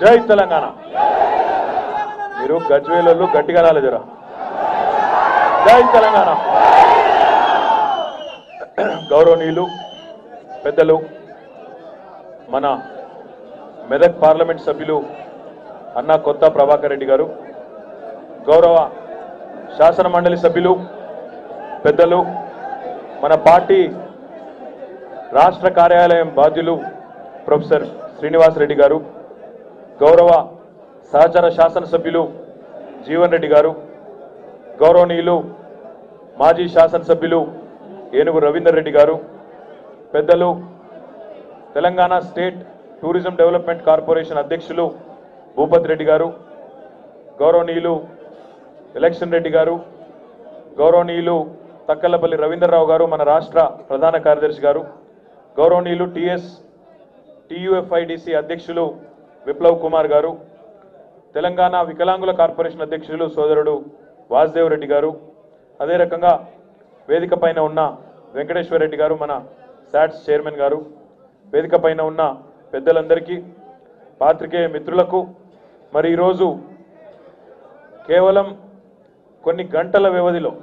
జై తెలంగాణ. మీరు గజ్వేలలో గట్టిగా రాలేదురా. జై తెలంగాణ. గౌరవనీయులు పెద్దలు మన మెదక్ పార్లమెంట్ సభ్యులు అన్నా కొత్త ప్రభాకర్ రెడ్డి గారు, గౌరవ శాసన మండలి సభ్యులు పెద్దలు మన పార్టీ రాష్ట్ర కార్యాలయం బాధ్యులు ప్రొఫెసర్ శ్రీనివాస్ రెడ్డి గారు, గౌరవ సహచర శాసనసభ్యులు జీవన్ రెడ్డి గారు, గౌరవనీయులు మాజీ శాసనసభ్యులు ఏనుగు రవీందర్ రెడ్డి గారు, పెద్దలు Telangana state tourism development corporation అధ్యక్షులు భూపత్ రెడ్డి గారు, గౌరవనీయులు ఎలక్షన్ రెడ్డి గారు, గౌరవనీయులు తక్కలపల్లి రవీంద్రరావు గారు మన రాష్ట్ర ప్రధాన కార్యదర్శి గారు, గౌరవనీయులు టీయూఎఫ్ఐడిసి అధ్యక్షులు విప్లవ్ కుమార్ గారు, తెలంగాణ వికలాంగుల కార్పొరేషన్ అధ్యక్షులు సోదరుడు వాసుదేవ్ రెడ్డి గారు, అదే రకంగా వేదిక పైన ఉన్న వెంకటేశ్వర రెడ్డి గారు మన శాట్స్ చైర్మన్ గారు, వేదిక పైన ఉన్న పెద్దలందరికీ, పాత్రికేయ మిత్రులకు, మరి ఈరోజు కేవలం కొన్ని గంటల వ్యవధిలో,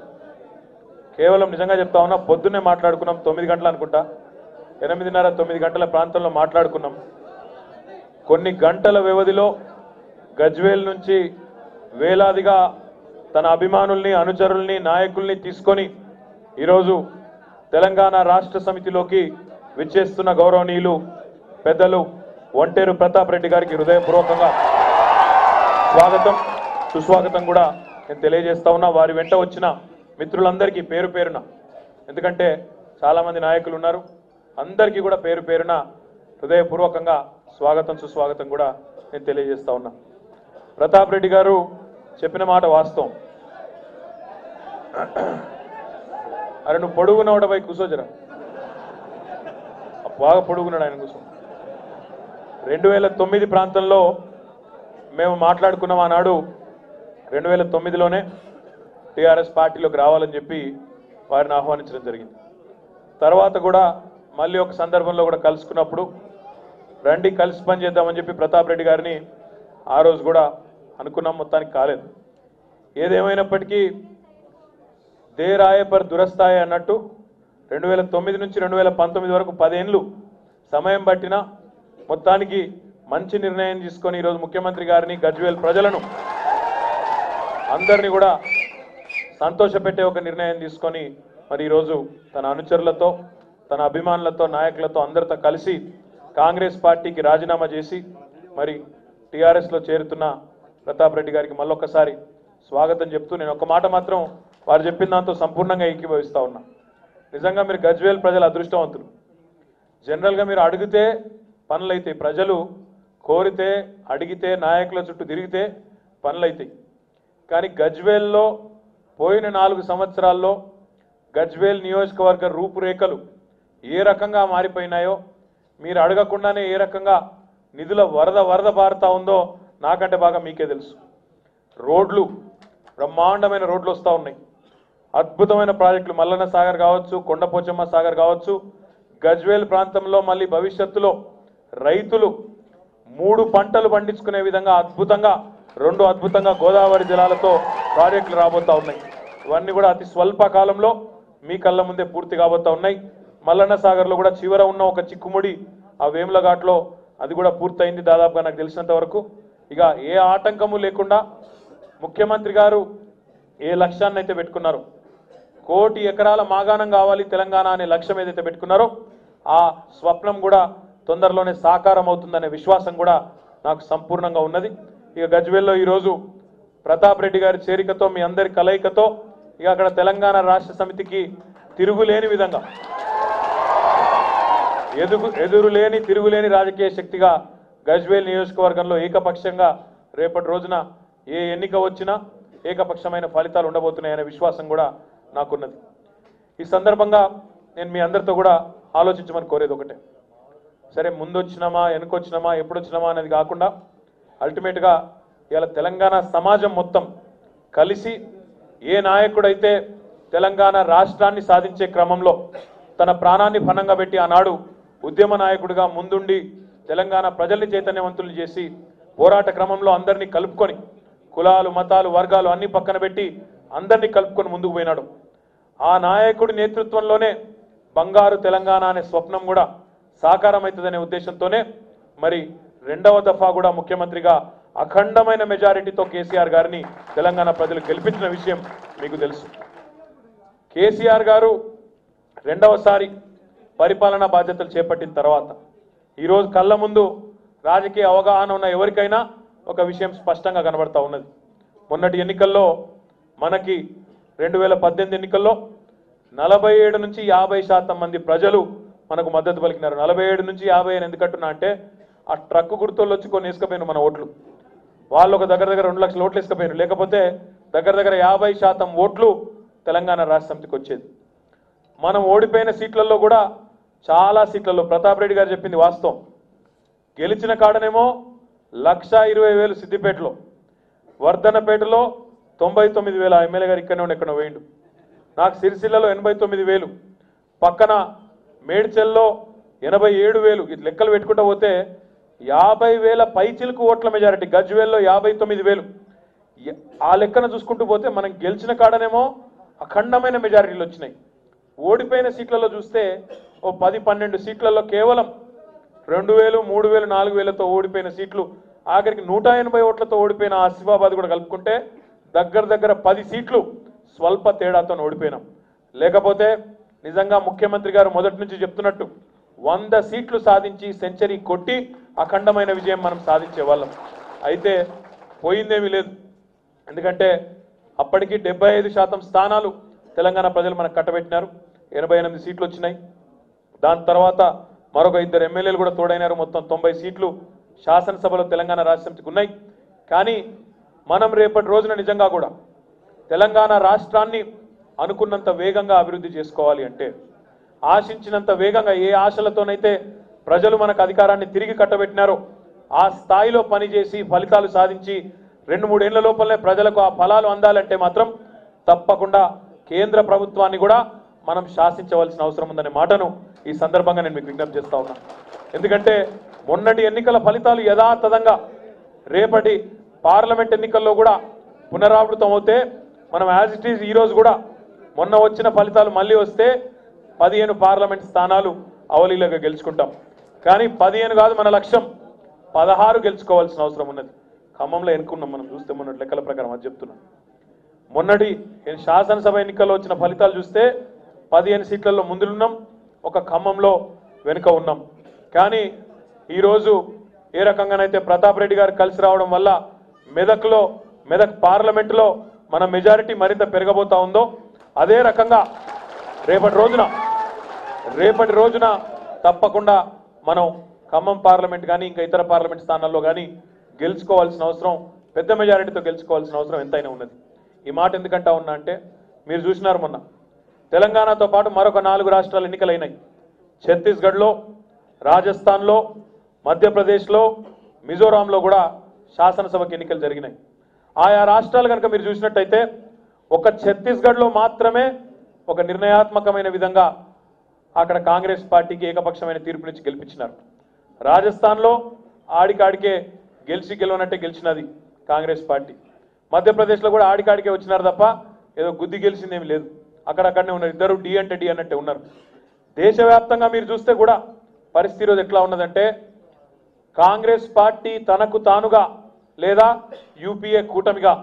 కేవలం నిజంగా చెప్తా ఉన్నా, పొద్దున్నే మాట్లాడుకున్నాం 9 గంటలు అనుకుంటా, 8:30-9 గంటల ప్రాంతంలో మాట్లాడుకున్నాం. కొన్ని గంటల వ్యవధిలో గజ్వేల్ నుంచి వేలాదిగా తన అభిమానుల్ని, అనుచరుల్ని, నాయకుల్ని తీసుకొని ఈరోజు తెలంగాణ రాష్ట్ర సమితిలోకి విచ్చేస్తున్న గౌరవనీయులు పెద్దలు ఒంటేరు ప్రతాప్ రెడ్డి గారికి హృదయపూర్వకంగా స్వాగతం సుస్వాగతం కూడా నేను తెలియజేస్తా ఉన్నా. వారి వెంట వచ్చిన మిత్రులందరికీ పేరు పేరున, ఎందుకంటే చాలామంది నాయకులు ఉన్నారు, అందరికీ కూడా పేరు పేరున హృదయపూర్వకంగా స్వాగతం సుస్వాగతం కూడా నేను తెలియజేస్తా ఉన్నా. ప్రతాప్ రెడ్డి గారు చెప్పిన మాట వాస్తవం. అరే నువ్వు పొడుగున్నావుట పై కూర్చోజరా, బాగా పొడుగున్నాడు ఆయన కూర్చో. 2009 ప్రాంతంలో మేము మాట్లాడుకున్నాం. ఆనాడు 2009లోనే టీఆర్ఎస్ పార్టీలోకి రావాలని చెప్పి వారిని ఆహ్వానించడం జరిగింది. తర్వాత కూడా మళ్ళీ ఒక సందర్భంలో కూడా కలుసుకున్నప్పుడు రండి కలిసి పని చేద్దామని చెప్పి ప్రతాప్ రెడ్డి గారిని ఆ రోజు కూడా అనుకున్నాం, మొత్తానికి కాలేదు. ఏదేమైనప్పటికీ దేరాయ పర్ దురస్థాయ అన్నట్టు 2009 నుంచి 2019 వరకు 10 ఏళ్ళు సమయం పట్టినా మొత్తానికి మంచి నిర్ణయం తీసుకొని ఈరోజు ముఖ్యమంత్రి గారిని, గజ్వేల్ ప్రజలను అందరినీ కూడా సంతోషపెట్టే ఒక నిర్ణయం తీసుకొని మరి ఈరోజు తన అనుచరులతో, తన అభిమానులతో, నాయకులతో అందరితో కలిసి కాంగ్రెస్ పార్టీకి రాజీనామా చేసి మరి టీఆర్ఎస్లో చేరుతున్న ప్రతాప్ రెడ్డి గారికి మళ్ళొక్కసారి స్వాగతం చెప్తూ, నేను ఒక మాట మాత్రం వారు చెప్పిన దాంతో సంపూర్ణంగా ఏకీభవిస్తా ఉన్నా. నిజంగా మీరు గజ్వేల్ ప్రజలు అదృష్టవంతులు. జనరల్గా మీరు అడిగితే పనులైతాయి, ప్రజలు కోరితే అడిగితే నాయకుల చుట్టూ తిరిగితే పనులైతాయి. కానీ గజ్వేల్లో పోయిన 4 సంవత్సరాల్లో గజ్వేల్ నియోజకవర్గ రూపురేఖలు ఏ రకంగా మారిపోయినాయో, మీరు అడగకుండానే ఏ రకంగా నిధుల వరద పారుతా ఉందో నాకంటే బాగా మీకే తెలుసు. రోడ్లు, బ్రహ్మాండమైన రోడ్లు వస్తూ ఉన్నాయి, అద్భుతమైన ప్రాజెక్టులు, మల్లన్న సాగర్ కావచ్చు, కొండపోచమ్మ సాగర్ కావచ్చు. గజ్వేల్ ప్రాంతంలో మళ్ళీ భవిష్యత్తులో రైతులు 3 పంటలు పండించుకునే విధంగా అద్భుతంగా 2 అద్భుతంగా గోదావరి జలాలతో ప్రాజెక్టులు రాబోతా ఉన్నాయి. ఇవన్నీ కూడా అతి స్వల్ప కాలంలో మీ కళ్ళ ముందే పూర్తి కాబోతా ఉన్నాయి. మల్లన్న సాగర్లో కూడా చివర ఉన్న ఒక చిక్కుముడి ఆ వేములఘాట్లో అది కూడా పూర్తయింది దాదాపుగా నాకు తెలిసినంత వరకు. ఇక ఏ ఆటంకము లేకుండా ముఖ్యమంత్రి గారు ఏ లక్ష్యాన్ని అయితే పెట్టుకున్నారో, 1 కోటి ఎకరాల మాగాణం కావాలి తెలంగాణ అనే లక్ష్యం ఏదైతే పెట్టుకున్నారో ఆ స్వప్నం కూడా తొందరలోనే సాకారం అవుతుందనే విశ్వాసం కూడా నాకు సంపూర్ణంగా ఉన్నది. ఇక గజ్వేల్లో ఈరోజు ప్రతాప్ రెడ్డి గారి చేరికతో, మీ అందరి కలయికతో ఇక అక్కడ తెలంగాణ రాష్ట్ర సమితికి తిరుగులేని విధంగా, ఎదురులేని తిరుగులేని రాజకీయ శక్తిగా గజ్వేల్ నియోజకవర్గంలో ఏకపక్షంగా రేపటి రోజున ఏ ఎన్నిక వచ్చినా ఏకపక్షమైన ఫలితాలు ఉండబోతున్నాయనే విశ్వాసం కూడా నాకున్నది. ఈ సందర్భంగా నేను మీ అందరితో కూడా ఆలోచించమని కోరేది ఒకటే. సరే ముందొచ్చినామా, వెనుకొచ్చినామా, ఎప్పుడొచ్చినామా అనేది కాకుండా అల్టిమేట్గా ఇవాళ తెలంగాణ సమాజం మొత్తం కలిసి ఏ నాయకుడైతే తెలంగాణ రాష్ట్రాన్ని సాధించే క్రమంలో తన ప్రాణాన్ని ఫణంగా పెట్టి ఆనాడు ఉద్యమ నాయకుడిగా ముందుండి తెలంగాణ ప్రజల్ని చైతన్యవంతులు చేసి పోరాట క్రమంలో అందరినీ కలుపుకొని కులాలు మతాలు వర్గాలు అన్ని పక్కన పెట్టి అందరినీ కలుపుకొని ముందుకు పోయినాడు. ఆ నాయకుడి నేతృత్వంలోనే బంగారు తెలంగాణ అనే స్వప్నం కూడా సాకారం అవుతుందనే ఉద్దేశంతోనే మరి రెండవ దఫా కూడా ముఖ్యమంత్రిగా అఖండమైన మెజారిటీతో కేసీఆర్ గారిని తెలంగాణ ప్రజలు గెలిపించిన విషయం మీకు తెలుసు. కేసీఆర్ గారు రెండవసారి పరిపాలనా బాధ్యతలు చేపట్టిన తర్వాత ఈరోజు కళ్ళ ముందు రాజకీయ అవగాహన ఉన్న ఎవరికైనా ఒక విషయం స్పష్టంగా కనబడతా ఉన్నది. మొన్నటి ఎన్నికల్లో మనకి 2018 ఎన్నికల్లో 47 నుంచి 50% మంది ప్రజలు మనకు మద్దతు పలికినారు. 47 నుంచి 50 అని ఎందుకంటున్నా అంటే ఆ ట్రక్కు గుర్తుల్లో వచ్చి కొన్ని వేసుకపోయారు మన ఓట్లు. వాళ్ళు ఒక దగ్గర 2 లక్షల ఓట్లు వేసుకపోయారు. లేకపోతే దగ్గర 50% ఓట్లు తెలంగాణ రాష్ట్ర సమితికి వచ్చేది. మనం ఓడిపోయిన సీట్లలో కూడా చాలా సీట్లలో ప్రతాప్ రెడ్డి గారు చెప్పింది వాస్తవం. గెలిచిన కాడనేమో 1,20,000 సిద్దిపేటలో, వర్ధనపేటలో 99,000 ఎమ్మెల్యే గారు ఇక్కడనే ఉండి ఎక్కడ వేయండు. నాకు సిరిసిల్లలో 89,000, పక్కన మేడ్చల్లో 87,000. ఇది లెక్కలు పెట్టుకుంటూ పోతే 50,000 పైచిలకు ఓట్ల మెజారిటీ. గజ్వేల్లో 59,000. ఆ లెక్కన చూసుకుంటూ పోతే మనం గెలిచిన కాడనేమో అఖండమైన మెజారిటీలు వచ్చినాయి. ఓడిపోయిన సీట్లలో చూస్తే ఓ 10-12 సీట్లలో కేవలం 2,000, 3,000, 4,000తో ఓడిపోయిన సీట్లు, ఆఖరికి 180 ఓట్లతో ఓడిపోయిన ఆసిఫాబాద్ కూడా కలుపుకుంటే దగ్గర 10 సీట్లు స్వల్ప తేడాతో ఓడిపోయినాం. లేకపోతే నిజంగా ముఖ్యమంత్రి గారు మొదటి నుంచి చెప్తున్నట్టు 100 సీట్లు సాధించి సెంచరీ కొట్టి అఖండమైన విజయం మనం సాధించే వాళ్ళం. అయితే పోయిందేమీ లేదు. ఎందుకంటే అప్పటికి 75% స్థానాలు తెలంగాణ ప్రజలు మనకు కట్టబెట్టినారు. 88 సీట్లు వచ్చినాయి. దాని తర్వాత మరొక 2 ఎమ్మెల్యేలు కూడా తోడైనారు. మొత్తం 90 సీట్లు శాసనసభలో తెలంగాణ రాష్ట్ర సమితికి ఉన్నాయి. కానీ మనం రేపటి రోజున నిజంగా కూడా తెలంగాణ రాష్ట్రాన్ని అనుకున్నంత వేగంగా అభివృద్ధి చేసుకోవాలి అంటే, ఆశించినంత వేగంగా ఏ ఆశలతోనైతే ప్రజలు మనకు అధికారాన్ని తిరిగి కట్టబెట్టినారో ఆ స్థాయిలో పనిచేసి ఫలితాలు సాధించి 2-3 ఏళ్ల లోపలనే ప్రజలకు ఆ ఫలాలు అందాలంటే మాత్రం తప్పకుండా కేంద్ర ప్రభుత్వాన్ని కూడా మనం శాసించవలసిన అవసరం ఉందనే మాటను ఈ సందర్భంగా నేను మీకు విజ్ఞప్తి చేస్తా ఉన్నా. ఎందుకంటే మొన్నటి ఎన్నికల ఫలితాలు యథాతథంగా రేపటి పార్లమెంట్ ఎన్నికల్లో కూడా పునరావృతం అవుతే మనం యాజ్ ఇట్ ఈజ్ ఈరోజు కూడా మొన్న వచ్చిన ఫలితాలు మళ్ళీ వస్తే 15 పార్లమెంట్ స్థానాలు అవలీలగా గెలుచుకుంటాం. కానీ 15 కాదు, మన లక్ష్యం 16 గెలుచుకోవాల్సిన అవసరం ఉన్నది. ఖమ్మంలో ఎన్నుకున్నాం మనం చూస్తే మొన్నటి లెక్కల ప్రకారం అది చెప్తున్నాం. మొన్నటి శాసనసభ ఎన్నికల్లో వచ్చిన ఫలితాలు చూస్తే 15 సీట్లలో ముందులున్నాం, ఒక ఖమ్మంలో వెనుక ఉన్నాం. కానీ ఈరోజు ఏ రకంగానైతే ప్రతాప్ రెడ్డి గారు కలిసి రావడం వల్ల మెదక్ పార్లమెంటులో మన మెజారిటీ మరింత పెరగబోతా ఉందో అదే రకంగా రేపటి రోజున తప్పకుండా మనం ఖమ్మం పార్లమెంట్ కానీ ఇంకా ఇతర పార్లమెంట్ స్థానాల్లో కానీ గెలుచుకోవాల్సిన అవసరం, పెద్ద మెజారిటీతో గెలుచుకోవాల్సిన అవసరం ఎంతైనా ఉన్నది. ఈ మాట ఎందుకంటా ఉన్నా అంటే మీరు చూసినారు మొన్న తెలంగాణతో పాటు మరొక 4 రాష్ట్రాలు ఎన్నికలైనాయి. ఛత్తీస్గఢ్లో, రాజస్థాన్లో, మధ్యప్రదేశ్లో, మిజోరాంలో కూడా శాసనసభకి ఎన్నికలు జరిగినాయి. ఆయా రాష్ట్రాలు కనుక మీరు చూసినట్టయితే ఒక ఛత్తీస్గఢ్లో మాత్రమే ఒక నిర్ణయాత్మకమైన విధంగా అక్కడ కాంగ్రెస్ పార్టీకి ఏకపక్షమైన తీర్పునిచ్చి గెలిపించినారు. రాజస్థాన్లో ఆడికాడికే గెలవనట్టే గెలిచినది కాంగ్రెస్ పార్టీ. మధ్యప్రదేశ్లో కూడా ఆడికాడికే వచ్చినారు తప్ప ఏదో గుద్ది గెలిచిందేమి లేదు. అక్కడక్కడనే ఉన్నారు. ఇద్దరు డి అంటే డి అన్నట్టే ఉన్నారు. దేశవ్యాప్తంగా మీరు చూస్తే కూడా పరిస్థితి ఈరోజు ఎట్లా ఉన్నదంటే కాంగ్రెస్ పార్టీ తనకు తానుగా లేదా యూపీఏ కూటమిగా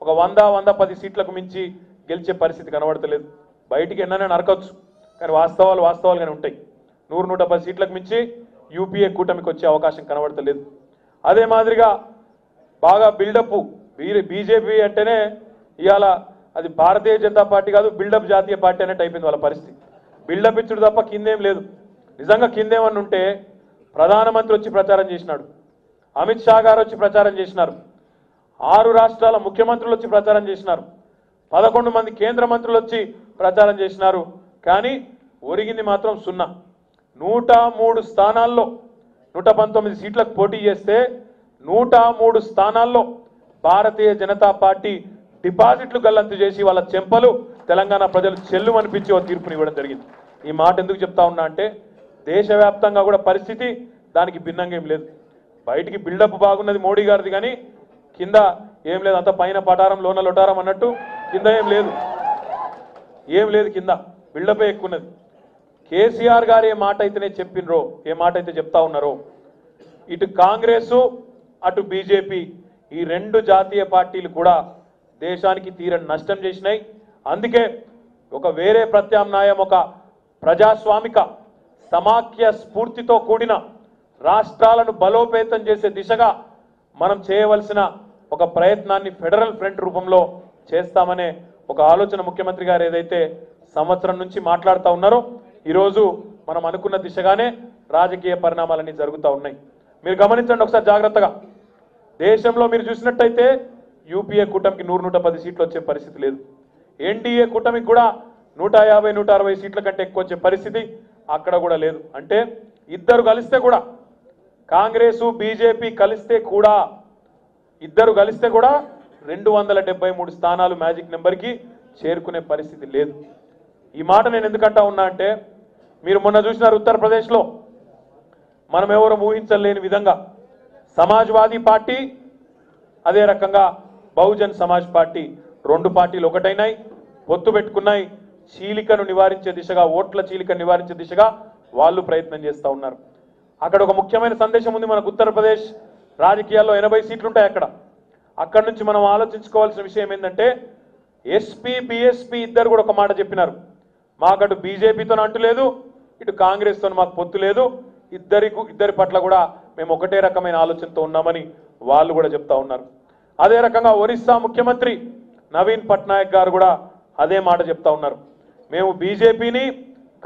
ఒక 100-110 సీట్లకు మించి గెలిచే పరిస్థితి కనబడతలేదు. బయటికి ఎన్నైనా నరకచ్చు, కానీ వాస్తవాలుగానే ఉంటాయి. 100-110 సీట్లకు మించి యూపీఏ కూటమికి వచ్చే అవకాశం కనబడతలేదు. అదే మాదిరిగా బాగా బిల్డప్ బీజేపీ అంటేనే ఇవాళ అది భారతీయ జనతా పార్టీ కాదు, బిల్డప్ జాతీయ పార్టీ అన్నట్టు అయిపోయింది వాళ్ళ పరిస్థితి. బిల్డప్ ఇచ్చుడు తప్ప కిందేం లేదు. నిజంగా కిందేమని ఉంటే ప్రధానమంత్రి వచ్చి ప్రచారం చేసినాడు, అమిత్ షా గారు వచ్చి ప్రచారం చేసినారు, 6 రాష్ట్రాల ముఖ్యమంత్రులు వచ్చి ప్రచారం చేసినారు, 11 మంది కేంద్ర మంత్రులు వచ్చి ప్రచారం చేసినారు. కానీ ఒరిగింది మాత్రం 0. 103 స్థానాల్లో 119 సీట్లకు పోటీ చేస్తే 103 స్థానాల్లో భారతీయ జనతా పార్టీ డిపాజిట్లు గల్లంతు చేసి వాళ్ళ చెంపలు తెలంగాణ ప్రజలు చెల్లు అనిపించి ఓ తీర్పుని ఇవ్వడం జరిగింది. ఈ మాట ఎందుకు చెప్తా ఉన్నా అంటే దేశవ్యాప్తంగా కూడా పరిస్థితి దానికి భిన్నంగా ఏం లేదు. బయటికి బిల్డప్ బాగున్నది మోడీ గారిది, కానీ కింద ఏం లేదు, అంత పైన పటారం లోన లొటారం అన్నట్టు కింద ఏం లేదు కింద బిల్డపే ఎక్కున్నది. కేసీఆర్ గారు ఏ మాట అయితేనే చెప్పినరో, ఏ మాట అయితే చెప్తా ఉన్నారో, ఇటు కాంగ్రెసు అటు బీజేపీ ఈ రెండు జాతీయ పార్టీలు కూడా దేశానికి తీరని నష్టం చేసినాయి. అందుకే ఒక వేరే ప్రత్యామ్నాయం, ఒక ప్రజాస్వామిక సమాఖ్య స్ఫూర్తితో కూడిన రాష్ట్రాలను బలోపేతం చేసే దిశగా మనం చేయవలసిన ఒక ప్రయత్నాన్ని ఫెడరల్ ఫ్రంట్ రూపంలో చేస్తామనే ఒక ఆలోచన ముఖ్యమంత్రి గారు ఏదైతే సంవత్సరం నుంచి మాట్లాడుతూ ఉన్నారో, ఈరోజు మనం అనుకున్న దిశగానే రాజకీయ పరిణామాలన్నీ జరుగుతూ ఉన్నాయి. మీరు గమనించండి ఒకసారి జాగ్రత్తగా. దేశంలో మీరు చూసినట్టయితే యూపీఏ కూటమికి 100-110 సీట్లు వచ్చే పరిస్థితి లేదు. ఎన్డీఏ కూటమికి కూడా 150-160 సీట్ల కంటే ఎక్కువ వచ్చే పరిస్థితి అక్కడ కూడా లేదు. అంటే ఇద్దరు కలిస్తే కూడా, కాంగ్రెస్ బీజేపీ కలిస్తే కూడా, ఇద్దరు కలిస్తే కూడా 273 స్థానాలు మ్యాజిక్ నెంబర్కి చేరుకునే పరిస్థితి లేదు. ఈ మాట నేను ఎందుకంటా ఉన్నా అంటే, మీరు మొన్న చూసినారు ఉత్తరప్రదేశ్లో మనం ఎవరు ఊహించలేని విధంగా సమాజ్వాదీ పార్టీ, అదే రకంగా బహుజన్ సమాజ్ పార్టీ, రెండు పార్టీలు ఒకటైనాయి, పొత్తు పెట్టుకున్నాయి. చీలికను నివారించే దిశగా, ఓట్ల చీలికను నివారించే దిశగా వాళ్ళు ప్రయత్నం చేస్తూ ఉన్నారు. అక్కడ ఒక ముఖ్యమైన సందేశం ఉంది మనకు. ఉత్తరప్రదేశ్ రాజకీయాల్లో 80 సీట్లు ఉంటాయి అక్కడ నుంచి మనం ఆలోచించుకోవాల్సిన విషయం ఏంటంటే, ఎస్పీ బీఎస్పీ ఇద్దరు కూడా ఒక మాట చెప్పినారు, మాకు అటు బీజేపీతో అంటు లేదు, ఇటు కాంగ్రెస్తో మాకు పొత్తు లేదు, ఇద్దరి పట్ల కూడా మేము ఒకటే రకమైన ఆలోచనతో ఉన్నామని వాళ్ళు కూడా చెప్తా ఉన్నారు. అదే రకంగా ఒరిస్సా ముఖ్యమంత్రి నవీన్ పట్నాయక్ గారు కూడా అదే మాట చెప్తా ఉన్నారు. మేము బీజేపీని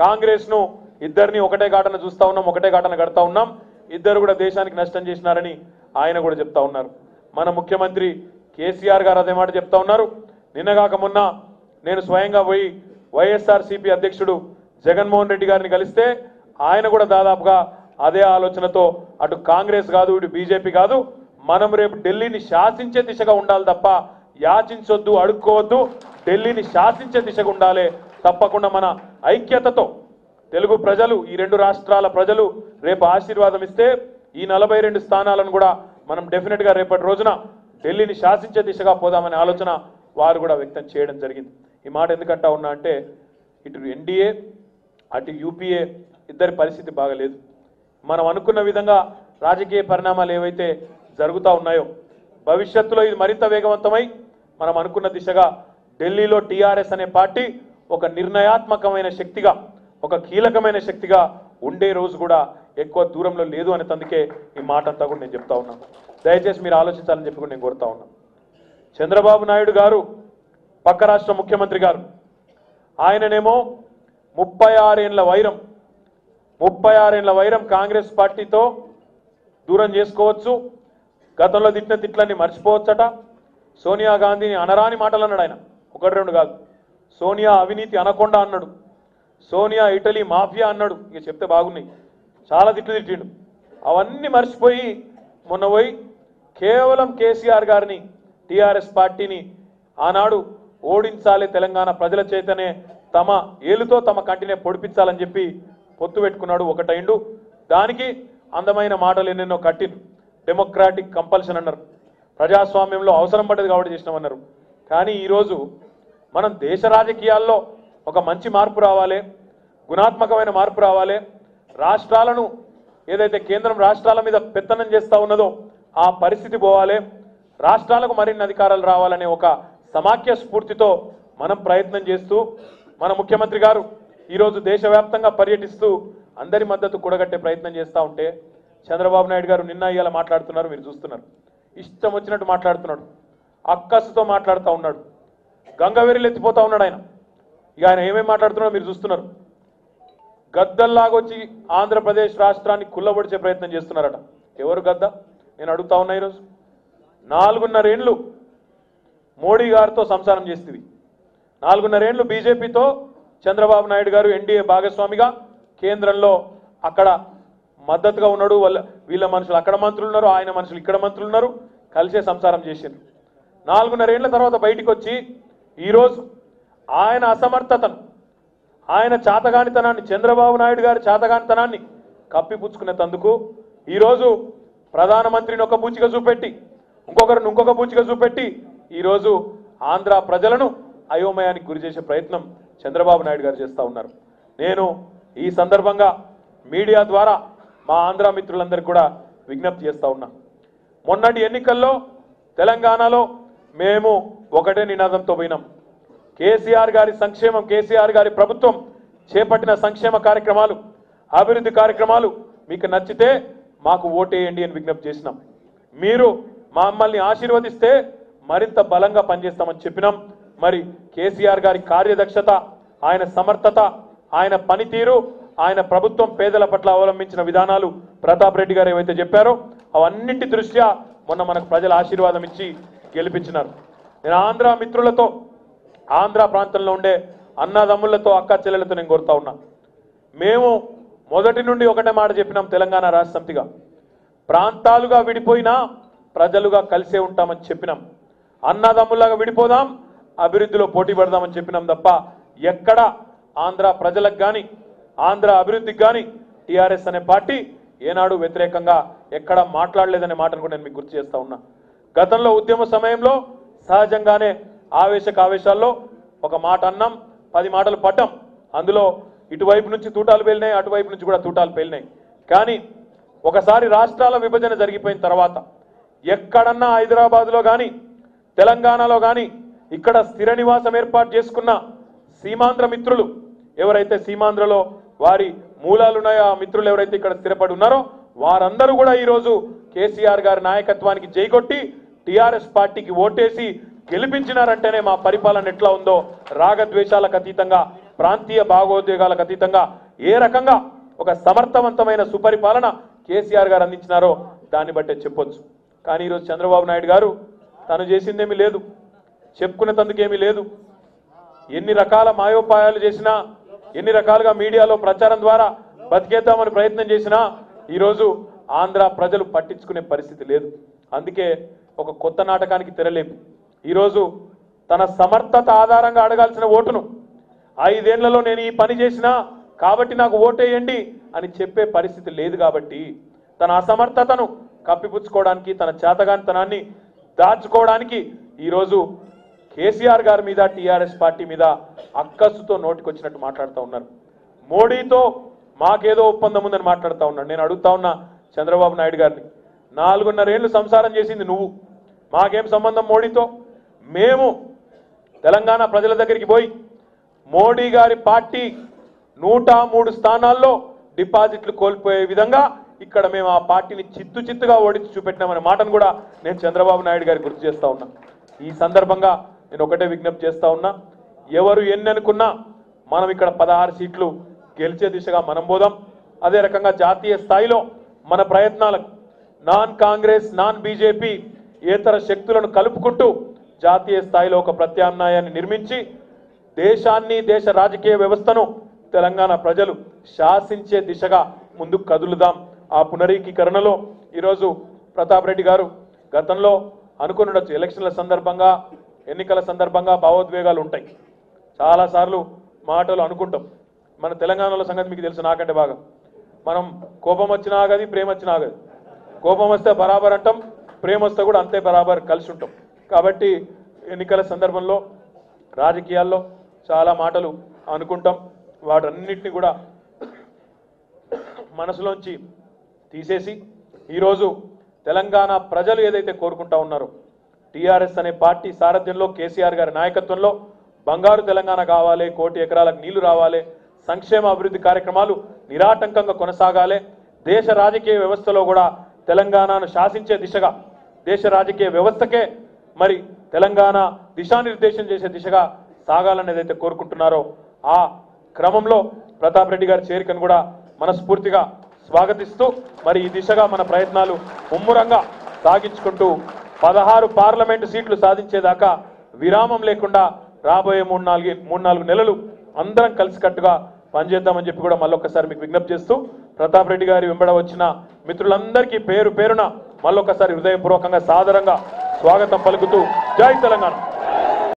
కాంగ్రెస్ను ఇద్దరిని ఒకటే ఘాటన చూస్తూ ఉన్నాం, ఒకటే ఘాటన కడతా ఉన్నాం, ఇద్దరు కూడా దేశానికి నష్టం చేసినారని ఆయన కూడా చెప్తా ఉన్నారు. మన ముఖ్యమంత్రి కేసీఆర్ గారు అదే మాట చెప్తా ఉన్నారు. నిన్నగాక మొన్న నేను స్వయంగా పోయి వైఎస్ఆర్సీపీ అధ్యక్షుడు జగన్మోహన్ రెడ్డి గారిని కలిస్తే ఆయన కూడా దాదాపుగా అదే ఆలోచనతో, అటు కాంగ్రెస్ కాదు ఇటు బీజేపీ కాదు, మనం రేపు ఢిల్లీని శాసించే దిశగా ఉండాలి తప్ప యాచించొద్దు, అడుక్కోవద్దు, ఢిల్లీని శాసించే దిశగా ఉండాలి. తప్పకుండా మన ఐక్యతతో తెలుగు ప్రజలు, ఈ రెండు రాష్ట్రాల ప్రజలు రేపు ఆశీర్వాదం ఇస్తే ఈ 42 స్థానాలను కూడా మనం డెఫినెట్గా రేపటి రోజున ఢిల్లీని శాసించే దిశగా పోదామనే ఆలోచన వారు కూడా వ్యక్తం చేయడం జరిగింది. ఈ మాట ఎందుకంటా ఉన్నా అంటే, ఇటు ఎన్డీఏ అటు యూపీఏ ఇద్దరి పరిస్థితి బాగలేదు. మనం అనుకున్న విధంగా రాజకీయ పరిణామాలు ఏవైతే జరుగుతూ ఉన్నాయో, భవిష్యత్తులో ఇది మరింత వేగవంతమై మనం అనుకున్న దిశగా ఢిల్లీలో టీఆర్ఎస్ అనే పార్టీ ఒక నిర్ణయాత్మకమైన శక్తిగా, ఒక కీలకమైన శక్తిగా ఉండే రోజు కూడా ఎక్కువ దూరంలో లేదు అని అందుకే ఈ మాట అంతా కూడా నేను చెప్తా ఉన్నాను. దయచేసి మీరు ఆలోచించాలని చెప్పి కూడా నేను కోరుతా ఉన్నాను. చంద్రబాబు నాయుడు గారు పక్క రాష్ట్ర ముఖ్యమంత్రి గారు, ఆయననేమో 36 ఏళ్ల వైరం కాంగ్రెస్ పార్టీతో దూరం చేసుకోవచ్చు, గతంలో తిట్టిన తిట్లన్నీ మర్చిపోవచ్చట, సోనియా గాంధీని అనరాని మాటలు అన్నాడు ఆయన, ఒకటి రెండు కాదు. సోనియా అవినీతి అనకొండ అన్నాడు, సోనియా ఇటలీ మాఫియా అన్నాడు, ఇక చెప్తే బాగున్నాయి, చాలా తిట్లు తిట్టిండు. అవన్నీ మర్చిపోయి మొన్న పోయి కేవలం కేసీఆర్ గారిని, టీఆర్ఎస్ పార్టీని ఆనాడు ఓడించాలి, తెలంగాణ ప్రజల చేతనే తమ ఏలుతో తమ కంటినే పొడిపించాలని చెప్పి పొత్తు పెట్టుకున్నాడు, ఒకటైండు. దానికి అందమైన మాటలు ఎన్నెన్నో కట్టిండు. డెమోక్రాటిక్ కంపల్షన్ అన్నారు, ప్రజాస్వామ్యంలో అవసరం పడ్డది కాబట్టి చేసినామన్నారు. కానీ ఈరోజు మనం దేశ రాజకీయాల్లో ఒక మంచి మార్పు రావాలి, గుణాత్మకమైన మార్పు రావాలి, రాష్ట్రాలను ఏదైతే కేంద్రం రాష్ట్రాల మీద పెత్తనం చేస్తూ ఉన్నదో ఆ పరిస్థితి పోవాలి, రాష్ట్రాలకు మరిన్ని అధికారాలు రావాలనే ఒక సమాఖ్య స్ఫూర్తితో మనం ప్రయత్నం చేస్తూ, మన ముఖ్యమంత్రి గారు ఈరోజు దేశవ్యాప్తంగా పర్యటిస్తూ అందరి మద్దతు కూడగట్టే ప్రయత్నం చేస్తూ ఉంటే, చంద్రబాబు నాయుడు గారు నిన్న ఇవాళ మాట్లాడుతున్నారు, మీరు చూస్తున్నారు, ఇష్టం వచ్చినట్టు మాట్లాడుతున్నాడు, అక్కసుతో మాట్లాడుతూ ఉన్నాడు, గంగవేరిలు ఎత్తిపోతా ఉన్నాడు ఆయన. ఇక ఆయన ఏమేమి మాట్లాడుతున్నాడో మీరు చూస్తున్నారు. గద్దల్లాగొచ్చి ఆంధ్రప్రదేశ్ రాష్ట్రాన్ని కుల్లబొడిచే ప్రయత్నం చేస్తున్నారట. ఎవరు గద్ద? నేను అడుగుతా ఉన్నా. ఈరోజు 4.5 ఏళ్ళు మోడీ గారితో సంసారం చేస్తుంది, 4.5 ఏళ్ళు బీజేపీతో చంద్రబాబు నాయుడు గారు ఎన్డీఏ భాగస్వామిగా కేంద్రంలో అక్కడ మద్దతుగా ఉన్నాడు. వీళ్ళ మనుషులు అక్కడ మంత్రులు ఉన్నారు, ఆయన మనుషులు ఇక్కడ మంత్రులు ఉన్నారు, కలిసే సంసారం చేసిండ్రు. 4.5 ఏళ్ల తర్వాత బయటికి వచ్చి ఈరోజు ఆయన అసమర్థతను, ఆయన చాతగానితనాన్ని, చంద్రబాబు నాయుడు గారి చాతగానితనాన్ని కప్పిపుచ్చుకునేందుకు ఈరోజు ప్రధానమంత్రిని ఒక బూచిగా చూపెట్టి ఇంకొకరిని ఇంకొక బూచిగా చూపెట్టి ఈరోజు ఆంధ్ర ప్రజలను అయోమయానికి గురి చేసే ప్రయత్నం చంద్రబాబు నాయుడు గారు చేస్తూ ఉన్నారు. నేను ఈ సందర్భంగా మీడియా ద్వారా మా ఆంధ్ర మిత్రులందరికీ కూడా విజ్ఞప్తి చేస్తూ ఉన్నా. మొన్నటి ఎన్నికల్లో తెలంగాణలో మేము ఒకటే నినాదంతో పోయినాం. కేసీఆర్ గారి సంక్షేమం, కేసీఆర్ గారి ప్రభుత్వం చేపట్టిన సంక్షేమ కార్యక్రమాలు, అభివృద్ధి కార్యక్రమాలు మీకు నచ్చితే మాకు ఓటేయండి అని విజ్ఞప్తి చేసినాం. మీరు మమ్మల్ని ఆశీర్వదిస్తే మరింత బలంగా పనిచేస్తామని చెప్పినాం. మరి కేసీఆర్ గారి కార్యదక్షత, ఆయన సమర్థత, ఆయన పనితీరు, ఆయన ప్రభుత్వం పేదల పట్ల అవలంబించిన విధానాలు ప్రతాప్ రెడ్డి గారు ఏవైతే చెప్పారో అవన్నింటి దృష్ట్యా మొన్న మనకు ప్రజల ఆశీర్వాదం ఇచ్చి గెలిపించినారు. నేను ఆంధ్ర మిత్రులతో, ఆంధ్ర ప్రాంతంలో ఉండే అన్నదమ్ములతో, అక్క చెల్లెలతో నేను కోరుతా ఉన్నా. మేము మొదటి నుండి ఒకటే మాట చెప్పినాం. తెలంగాణ రాష్ట్ర సమితిగా ప్రాంతాలుగా విడిపోయినా ప్రజలుగా కలిసే ఉంటామని చెప్పినాం. అన్నదమ్ములాగా విడిపోదాం, అభివృద్ధిలో పోటీ పడదామని చెప్పినాం తప్ప ఎక్కడ ఆంధ్ర ప్రజలకు కానీ ఆంధ్ర అభివృద్ధికి కానీ టీఆర్ఎస్ అనే పార్టీ ఏనాడు వ్యతిరేకంగా ఎక్కడ మాట్లాడలేదనే మాటను కూడా నేను మీకు గుర్తు చేస్తా ఉన్నా. గతంలో ఉద్యమ సమయంలో సహజంగానే ఆవేశాల్లో ఒక మాట అన్నాం, 10 మాటలు పడ్డాం. అందులో ఇటువైపు నుంచి తూటాలు పేలినాయి, అటువైపు నుంచి కూడా తూటాలు పేలినాయి. కానీ ఒకసారి రాష్ట్రాల విభజన జరిగిపోయిన తర్వాత ఎక్కడన్నా హైదరాబాద్లో కానీ తెలంగాణలో కానీ ఇక్కడ స్థిర నివాసం ఏర్పాటు చేసుకున్న సీమాంధ్ర మిత్రులు ఎవరైతే సీమాంధ్రలో వారి మూలాలున్నాయో ఆ మిత్రులు ఎవరైతే ఇక్కడ స్థిరపడి ఉన్నారో వారందరూ కూడా ఈరోజు కేసీఆర్ గారి నాయకత్వానికి జైకొట్టి టీఆర్ఎస్ పార్టీకి ఓటేసి గెలిపించినారంటేనే మా పరిపాలన ఎట్లా ఉందో రాగద్వేషాలకు అతీతంగా, ప్రాంతీయ భాగోద్వేగాలకు అతీతంగా ఏ రకంగా ఒక సమర్థవంతమైన సుపరిపాలన కేసీఆర్ గారు అందించినారో దాన్ని బట్టే చెప్పొచ్చు. కానీ ఈరోజు చంద్రబాబు నాయుడు గారు తను చేసిందేమీ లేదు, చెప్పుకునేందుకేమీ లేదు. ఎన్ని రకాల మాయోపాయాలు చేసినా, ఎన్ని రకాలుగా మీడియాలో ప్రచారం ద్వారా బతికేద్దామని ప్రయత్నం చేసినా ఈరోజు ఆంధ్ర ప్రజలు పట్టించుకునే పరిస్థితి లేదు. అందుకే ఒక కొత్త నాటకానికి తెరలేపి ఈరోజు తన సమర్థత ఆధారంగా అడగాల్సిన ఓటును 5 ఏళ్లలో నేను ఈ పని చేసినా కాబట్టి నాకు ఓటేయండి అని చెప్పే పరిస్థితి లేదు. కాబట్టి తన అసమర్థతను కప్పిపుచ్చుకోవడానికి, తన చేతగానితనాన్ని దాచుకోవడానికి ఈరోజు కేసీఆర్ గారి మీద, టీఆర్ఎస్ పార్టీ మీద అక్కసుతో నోటికొచ్చినట్టు మాట్లాడుతూ ఉన్నారు. మోడీతో మాకేదో ఒప్పందం ఉందని మాట్లాడుతూ ఉన్నాడు. నేను అడుగుతా ఉన్నా చంద్రబాబు నాయుడు గారిని, 4.5 ఏళ్లు సంసారం చేసింది నువ్వు, మాకేం సంబంధం మోడీతో? మేము తెలంగాణ ప్రజల దగ్గరికి పోయి మోడీ గారి పార్టీ 103 స్థానాల్లో డిపాజిట్లు కోల్పోయే విధంగా ఇక్కడ మేము ఆ పార్టీని చిత్తుగా ఓడించి చూపెట్టినామనే మాటను కూడా నేను చంద్రబాబు నాయుడు గారికి గుర్తు చేస్తా ఉన్నా. ఈ సందర్భంగా నేను ఒకటే విజ్ఞప్తి చేస్తా ఉన్నా, ఎవరు ఎన్ని అనుకున్నా మనం ఇక్కడ 16 సీట్లు గెలిచే దిశగా మనం పోదాం. అదే రకంగా జాతీయ స్థాయిలో మన ప్రయత్నాలకు నాన్ కాంగ్రెస్, నాన్ బీజేపీ ఏతర శక్తులను కలుపుకుంటూ జాతీయ స్థాయిలో ఒక ప్రత్యామ్నాయాన్ని నిర్మించి దేశాన్ని, దేశ రాజకీయ వ్యవస్థను తెలంగాణ ప్రజలు శాసించే దిశగా ముందుకు కదులుదాం. ఆ పునరీకీకరణలో ఈరోజు ప్రతాప్ రెడ్డి గారు గతంలో అనుకున్నట్టు ఎలక్షన్ల సందర్భంగా, ఎన్నికల సందర్భంగా భావోద్వేగాలు ఉంటాయి. చాలాసార్లు మాటలు అనుకుంటాం. మన తెలంగాణలో సంగతి మీకు తెలుసు నాకంటే బాగా. మనం కోపం వచ్చినా ఆగది, ప్రేమ వచ్చినా ఆగది. కోపం వస్తే బరాబర్ అంటాం, ప్రేమ వస్తే కూడా అంతే బరాబర్ కలిసి ఉంటాం. కాబట్టి ఎన్నికల సందర్భంలో రాజకీయాల్లో చాలా మాటలు అనుకుంటాం. వాటన్నిటిని కూడా మనసులోంచి తీసేసి ఈరోజు తెలంగాణ ప్రజలు ఏదైతే కోరుకుంటా ఉన్నారో టీఆర్ఎస్ అనే పార్టీ సారథ్యంలో, కేసీఆర్ గారి నాయకత్వంలో బంగారు తెలంగాణ కావాలి, 1 కోటి ఎకరాలకు నీళ్లు రావాలి, సంక్షేమ అభివృద్ధి కార్యక్రమాలు నిరాటంకంగా కొనసాగాలి, దేశ రాజకీయ వ్యవస్థలో కూడా తెలంగాణను శాసించే దిశగా, దేశ రాజకీయ వ్యవస్థకే మరి తెలంగాణ దిశానిర్దేశం చేసే దిశగా సాగాలని ఏదైతే కోరుకుంటున్నారో ఆ క్రమంలో ప్రతాప్ రెడ్డి గారి చేరికను కూడా మనస్ఫూర్తిగా స్వాగతిస్తూ మరి ఈ దిశగా మన ప్రయత్నాలు ముమ్మరంగా సాగించుకుంటూ 16 పార్లమెంటు సీట్లు సాధించేదాకా విరామం లేకుండా రాబోయే 3-4 నెలలు అందరం కలిసికట్టుగా పనిచేద్దామని చెప్పి కూడా మళ్ళొక్కసారి మీకు విజ్ఞప్తి చేస్తూ ప్రతాప్ రెడ్డి గారి వెంబడ వచ్చిన మిత్రులందరికీ పేరు పేరున మళ్ళొక్కసారి హృదయపూర్వకంగా సాదరంగా స్వాగతం పలుకుతూ జై తెలంగాణ.